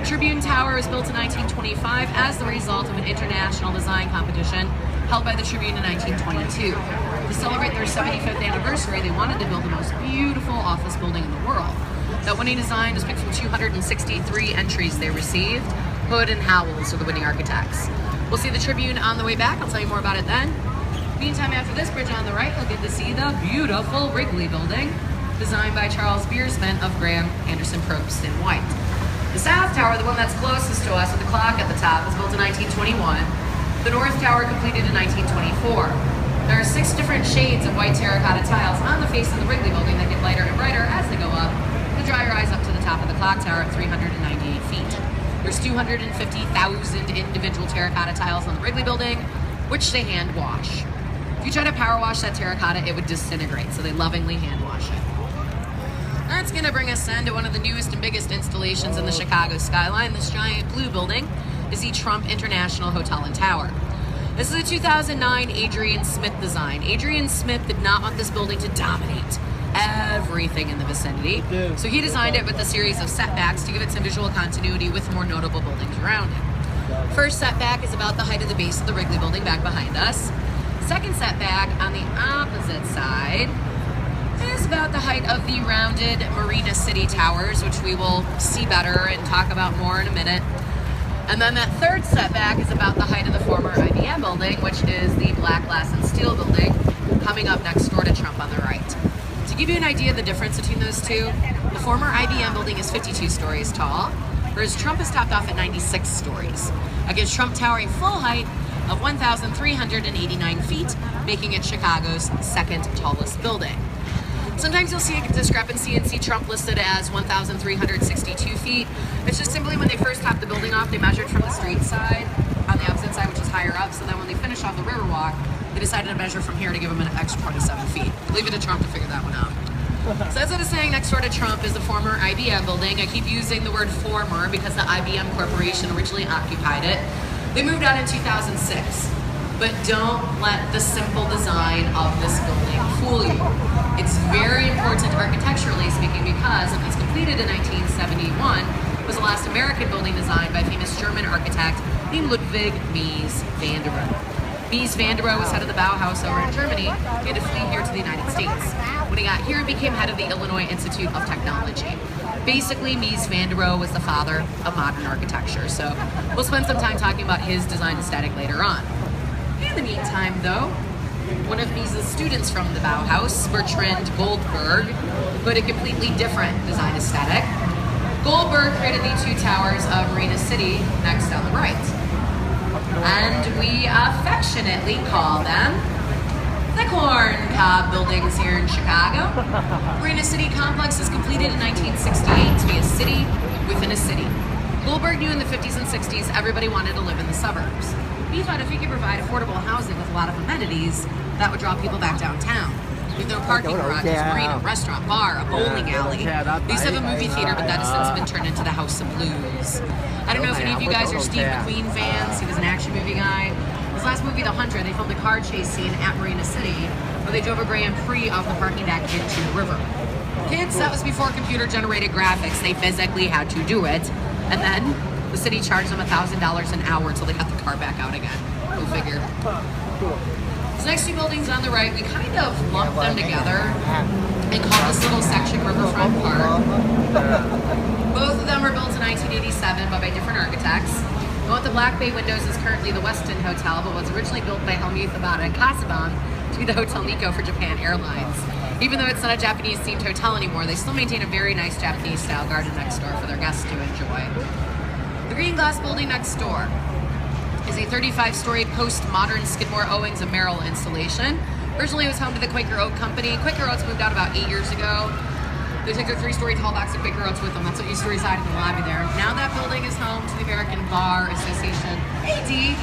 Tribune Tower was built in 1925 as the result of an international design competition held by the Tribune in 1922. To celebrate their 75th anniversary, they wanted to build the most beautiful office building in the world. That winning design was picked from 263 entries they received. Hood and Howells are the winning architects. We'll see the Tribune on the way back. I'll tell you more about it then. Meantime, after this bridge on the right, you'll get to see the beautiful Wrigley Building, designed by Charles Biersman of Graham, Anderson, Probst & White. The South Tower, the one that's closest to us with the clock at the top, was built in 1921. The North Tower completed in 1924. There are 6 different shades of white terracotta tiles on the face of the Wrigley Building that get lighter and brighter as they go up to dry your eyes up to the top of the clock tower at 398 feet. There's 250,000 individual terracotta tiles on the Wrigley Building, which they hand wash. If you try to power wash that terracotta, it would disintegrate, so they lovingly hand wash it. That's going to bring us into one of the newest and biggest installations in the Chicago skyline. This giant blue building is the Trump International Hotel and Tower. This is a 2009 Adrian Smith design. Adrian Smith did not want this building to dominate everything in the vicinity, so he designed it with a series of setbacks to give it some visual continuity with more notable buildings around it. First setback is about the height of the base of the Wrigley Building back behind us. Second setback on the opposite side is about the height of the rounded Marina City Towers, which we will see better and talk about more in a minute. And then that third setback is about the height of the former IBM building, which is the black glass and steel building coming up next door to Trump on the right. To give you an idea of the difference between those two, the former IBM building is 52 stories tall, whereas Trump is topped off at 96 stories. That gives Trump Tower a full height of 1,389 feet, making it Chicago's second tallest building. Sometimes you'll see a discrepancy and see Trump listed as 1,362 feet. It's just simply when they first topped the building off, they measured from the street side on the opposite side, which is higher up. So then when they finished off the Riverwalk, they decided to measure from here to give him an extra 27 feet. Leave it to Trump to figure that one out. So that's what it's saying. Next door to Trump is the former IBM building. I keep using the word former because the IBM Corporation originally occupied it. They moved out in 2006. But don't let the simple design of this building fool you. It's very important architecturally speaking because it was completed in 1971. It was the last American building designed by famous German architect named Ludwig Mies van der Rohe. Mies van der Rohe was head of the Bauhaus over in Germany. He had to flee here to the United States. When he got here, he became head of the Illinois Institute of Technology. Basically, Mies van der Rohe was the father of modern architecture. So we'll spend some time talking about his design aesthetic later on. In the meantime, though, one of Mies's students from the Bauhaus, Bertrand Goldberg, put a completely different design aesthetic. Goldberg created the 2 towers of Marina City next on the right. And we affectionately call them the Corn Cob buildings here in Chicago. Marina City Complex was completed in 1968 to be a city within a city. Goldberg knew in the 50s and 60s everybody wanted to live in the suburbs. He thought if he could provide affordable housing with a lot of amenities, that would draw people back downtown. With no parking garages, marina, restaurant, bar, a bowling alley. They used to have a movie theater, but that has since been turned into the House of Blues. I don't know if any of you guys are Steve McQueen fans. He was an action movie guy. His last movie, The Hunter, they filmed a car chase scene at Marina City where they drove a Grand Prix off the parking deck into the river. Kids, that was before computer-generated graphics. They physically had to do it. And then the city charged them $1,000 an hour until they got the car back out again. Go figure. These next 2 buildings on the right, we kind of lumped them together and called this little section Riverfront Park. Both of them were built in 1987, but by different architects. The one with the Black Bay windows is currently the Westin Hotel, but was originally built by Helmuth Abada and Casaubon to be the Hotel Nikko for Japan Airlines. Even though it's not a Japanese-themed hotel anymore, they still maintain a very nice Japanese-style garden next door for their guests to enjoy. The green glass building next door is a 35-story post-modern Skidmore, Owings & Merrill installation. Originally, it was home to the Quaker Oat Company. Quaker Oats moved out about 8 years ago. They took their 3-story tall box of Quaker Oats with them. That's what used to reside in the lobby there. Now that building is home to the American Bar Association. Hey, Dee.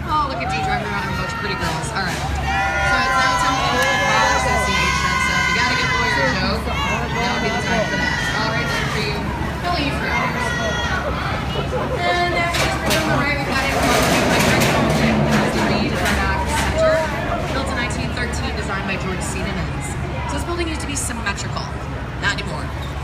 Oh, look at Dee driving around with a bunch of pretty girls. All right. So it's now time to go to the Bar Association. So if you got a good lawyer joke, now would be the time for that. All right, then for you. Billy, you for hours. And after this bridge on the right, we've got a building as the Reed Center, built in 1913, designed by George C. Nimmons. So this building used to be symmetrical, not anymore.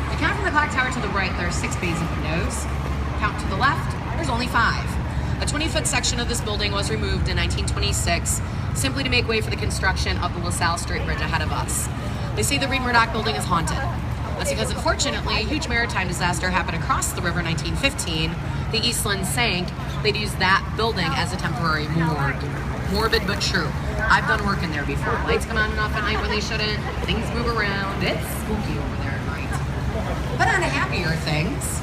If you count from the clock tower to the right, there are 6 bays of windows. count to the left, there's only 5. A 20-foot section of this building was removed in 1926, simply to make way for the construction of the LaSalle Strait Bridge ahead of us. They say the Reed Murdoch building is haunted. That's because, unfortunately, a huge maritime disaster happened across the river in 1915. The Eastland sank. They'd used that building as a temporary morgue. Morbid but true. I've done work in there before. Lights come on and off at night when they shouldn't. Things move around. It's spooky over there at night. But on to happier things,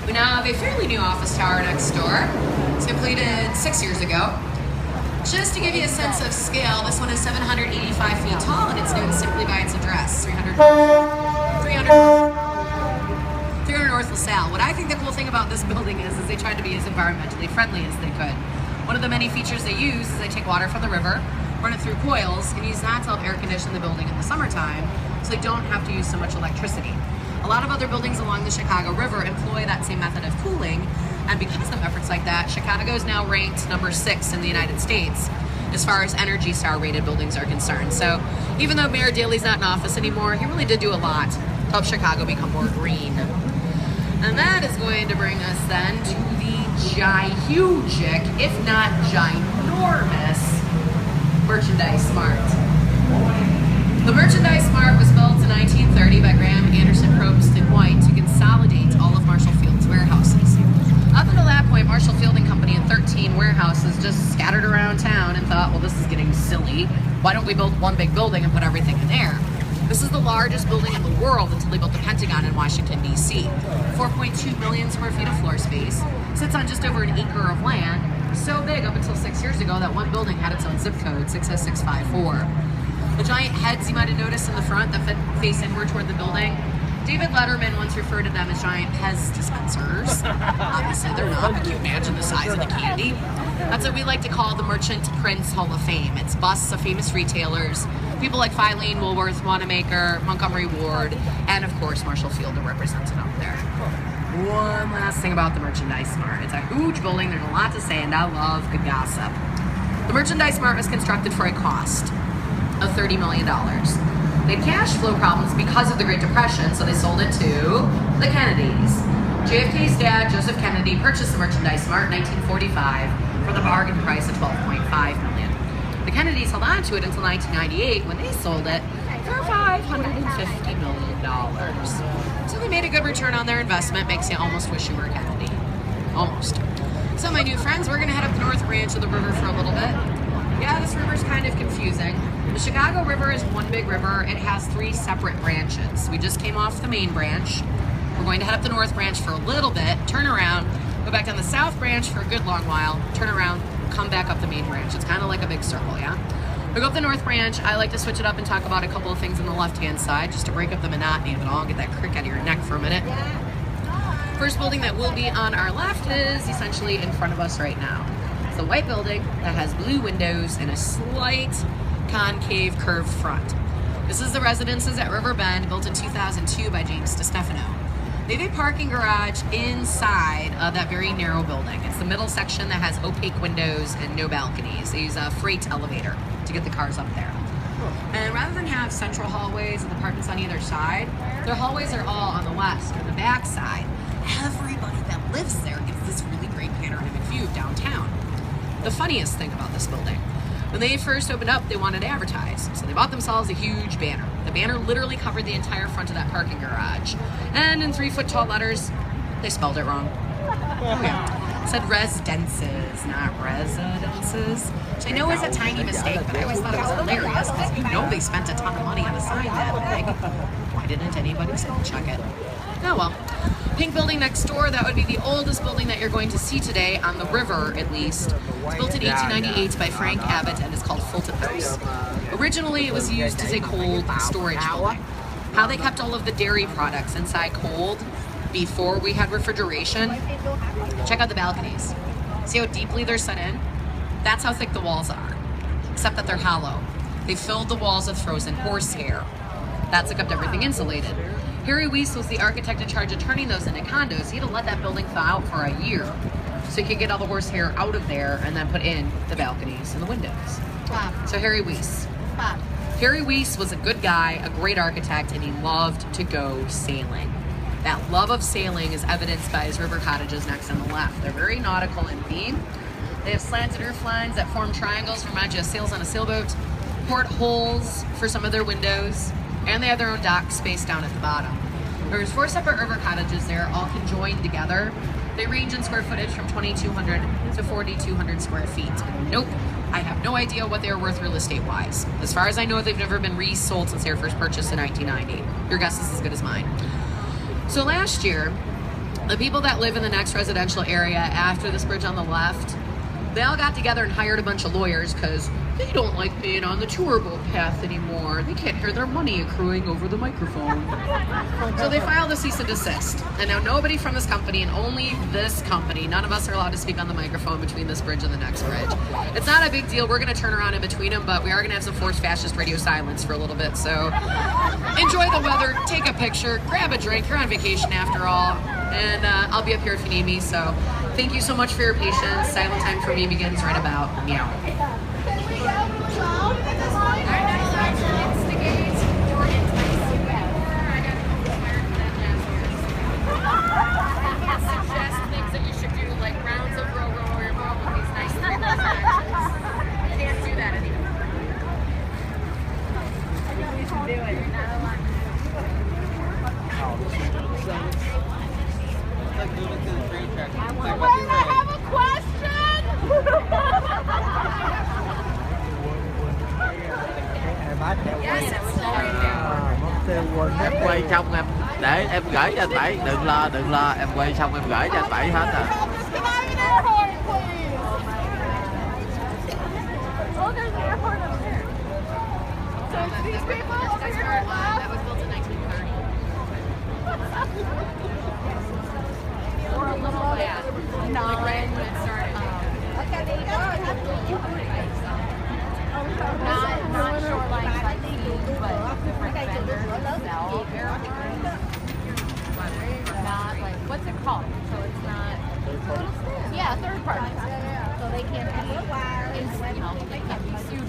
we now have a fairly new office tower next door. It's completed 6 years ago. Just to give you a sense of scale, this one is 785 feet tall, and it's known simply by its address, 300 North LaSalle. What I think the cool thing about this building is they tried to be as environmentally friendly as they could. One of the many features they use is they take water from the river, run it through coils, and use that to help air condition the building in the summertime, so they don't have to use so much electricity. A lot of other buildings along the Chicago River employ that same method of cooling, and because of efforts like that, Chicago is now ranked number 6 in the United States as far as Energy Star rated buildings are concerned. So even though Mayor Daley's not in office anymore, he really did do a lot to help Chicago become more green. And that is going to bring us then to the gihugic, if not ginormous, Merchandise Mart. The Merchandise Mart was built in 1930 by Graham, Anderson, Probst, and White to consolidate all of Marshall Field's warehouses. Up until that point, Marshall Field and Company had 13 warehouses just scattered around town and thought, well, this is getting silly. Why don't we build one big building and put everything in there? This is the largest building in the world until they built the Pentagon in Washington, D.C. 4.2 million square feet of floor space, sits on just over an acre of land, so big up until 6 years ago that one building had its own zip code, 60654. The giant heads you might have noticed in the front that face inward toward the building, David Letterman once referred to them as giant Pez dispensers. Obviously they're not, but can you imagine the size of the candy? That's what we like to call the Merchant Prince Hall of Fame. It's busts of famous retailers, people like Filene, Woolworth, Wanamaker, Montgomery Ward, and of course Marshall Field are represented up there. One last thing about the Merchandise Mart. It's a huge building, there's a lot to say, and I love good gossip. The Merchandise Mart was constructed for a cost of $30 million. They had cash flow problems because of the Great Depression, so they sold it to the Kennedys. JFK's dad, Joseph Kennedy, purchased the Merchandise Mart in 1945 for the bargain price of $12.5 million. The Kennedys held on to it until 1998 when they sold it for $550 million. So they made a good return on their investment, makes you almost wish you were Kennedy. Almost. So my new friends, we're gonna head up the North Branch of the river for a little bit. Yeah, this river's kind of confusing. The Chicago River is one big river. It has 3 separate branches. We just came off the main branch. We're going to head up the North Branch for a little bit, turn around, go back down the South Branch for a good long while, turn around, come back up the main branch. It's kind of like a big circle, yeah? We go up the North Branch. I like to switch it up and talk about a couple of things on the left-hand side just to break up the monotony of it all and get that crick out of your neck for a minute. First building that will be on our left is essentially in front of us right now. It's a white building that has blue windows and a slight concave curved front. This is the Residences at River Bend, built in 2002 by James DeStefano. They have a parking garage inside of that very narrow building. It's the middle section that has opaque windows and no balconies. They use a freight elevator to get the cars up there. And rather than have central hallways and apartments on either side, their hallways are all on the west or the back side. Everybody that lives there gets this really great panoramic view of downtown. The funniest thing about this building, when they first opened up, they wanted to advertise. So they bought themselves a huge banner. The banner literally covered the entire front of that parking garage. And in 3-foot tall letters, they spelled it wrong. Oh yeah. It said residences, not residences. Which I know is a tiny mistake, but I always thought it was hilarious because you know they spent a ton of money on a sign that big. Why didn't anybody spell check it? Oh well. Pink building next door, that would be the oldest building that you're going to see today on the river, at least. It was built in 1898 by Frank Abbott and is called Fulton House. Originally, it was used as a cold storage building. How they kept all of the dairy products inside cold before we had refrigeration. Check out the balconies. See how deeply they're set in? That's how thick the walls are, except that they're hollow. They filled the walls with frozen horsehair. That's what kept everything insulated. Harry Weiss was the architect in charge of turning those into condos. He had to let that building thaw out for a year so he could get all the horsehair out of there and then put in the balconies and the windows. Bob. So Harry Weiss. Bob. Harry Weiss was a good guy, a great architect, and he loved to go sailing. That love of sailing is evidenced by his river cottages next on the left. They're very nautical in theme. They have slanted roof lines that form triangles, remind you of sails on a sailboat, portholes for some of their windows, and they have their own dock space down at the bottom. There's 4 separate river cottages there, all conjoined together. They range in square footage from 2,200 to 4,200 square feet. Nope, I have no idea what they're worth real estate-wise. As far as I know, they've never been resold since they were first purchased in 1990. Your guess is as good as mine. So last year, the people that live in the next residential area after this bridge on the left, they all got together and hired a bunch of lawyers because they don't like being on the tour boat path anymore. They can't hear their money accruing over the microphone. So they filed a cease and desist. And now nobody from this company, and only this company, none of us are allowed to speak on the microphone between this bridge and the next bridge. It's not a big deal. We're going to turn around in between them, but we are going to have some forced fascist radio silence for a little bit. So enjoy the weather, take a picture, grab a drink. You're on vacation after all. And I'll be up here if you need me. So thank you so much for your patience. Silent time for me begins right about meow. Em quay xong em để em gửi cho anh Bảy, đừng lo, em quay xong em gửi cho anh Bảy hết à. Not shoreline sightseeing, but different vendors sell not like, what's it called? So it's not, yeah, third party. So they can't be, you know, they can't be